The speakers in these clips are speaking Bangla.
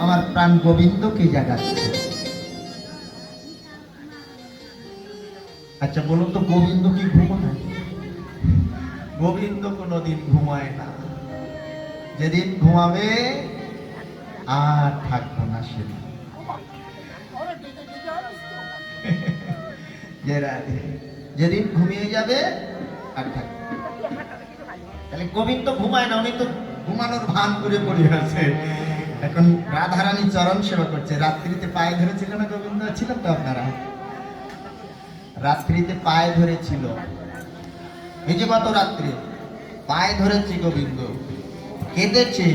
আমার প্রাণ গোবিন্দকে জাগাচ্ছে। আচ্ছা বলুন তো, গোবিন্দ কি ঘুমায়? গোবিন্দ কোনোদিন ঘুমায় না। যেদিন ঘুমাবে আর থাকবো না সেদিন। যেদিন ঘুমিয়ে যাবে আর থাকবে। তাহলে গোবিন্দ ঘুমায় না, উনি তো ঘুমানোর ভান করে পড়ে আছে। এখন রাধারানী চরণ সেবা করছে। রাত্রিতে পায়ে ধরেছিল না গোবিন্দ? ছিলেন তো আপনারা? রাত্রিতে পায়ে ধরেছিল, এই যে গত রাত্রে পায়ে ধরেছে গোবিন্দ, কেঁদেছে,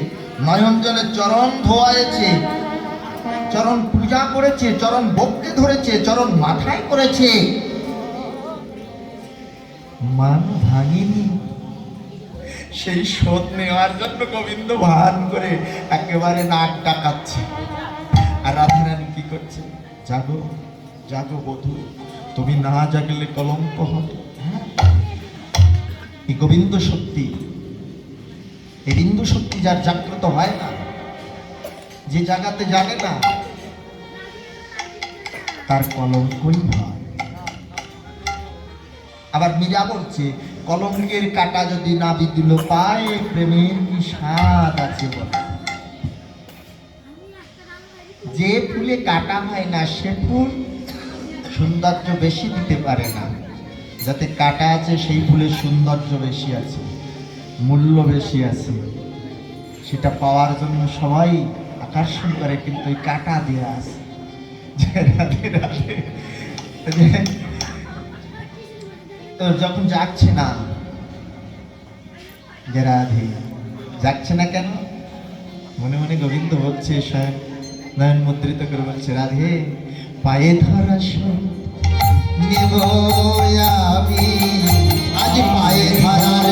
নয়ন জলে চরণ ধোয়াইছে, চরণ পূজা করেছে, চরণ বক্তে ধরেছে, চরণ মাথায় করেছে, মান ভাঙেনি। সেই শোধ নেওয়ার জন্য গোবিন্দ ভান করে একেবারে নাক ডাকাচ্ছে। আর রাধারানী কি করছে? জাগো জাগো বধূ, তুমি না জাগলে কলঙ্ক হবে। এই গোবিন্দ শক্তি, এই বিন্দু শক্তি যার জাগ্রত হয় না, যে জাগাতে জাগে না, তার কলঙ্কই হয়। আবার মীরা বলছে, কলঙ্কের কাটা যদি না বিদিল পায়ে, প্রেমের কি স্বাদ আছে বলে। যে ফুলে কাটা হয় না সে ফুল সৌন্দর্য বেশি দিতে পারে না। যাতে কাটা আছে সেই ফুলের সৌন্দর্য বেশি আছে, মূল্য বেশি আছে, সেটা পাওয়ার জন্য সবাই আকর্ষণ করে, কিন্তু ওই কাটা দেওয়া আছে। তো যখন যাচ্ছে না, যে রাধে যাচ্ছে না কেন? মনে মনে গোবিন্দ বলছে, স্বয়ং নয়ন মুদ্রিত করে বলছে, রাধে পায়ে ধরা নেব আমি, আজ পায়ে ধরার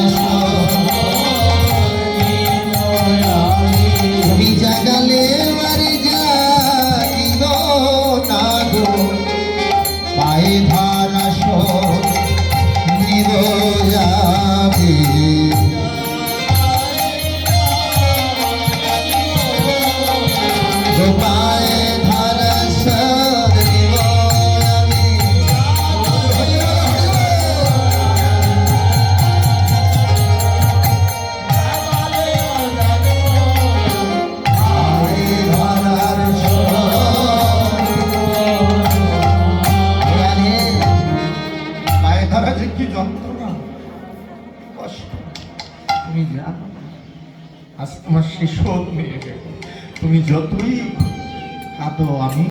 তুমি জাগালে মারি জাগিব না গো, পায়ে ধরা নেব আমি। কি যন্ত্রণা, কষ্ট, তুমি জানো। আজ তোমার সে শোধ নিয়ে গেল। তুমি যতই কাঁদো, আমি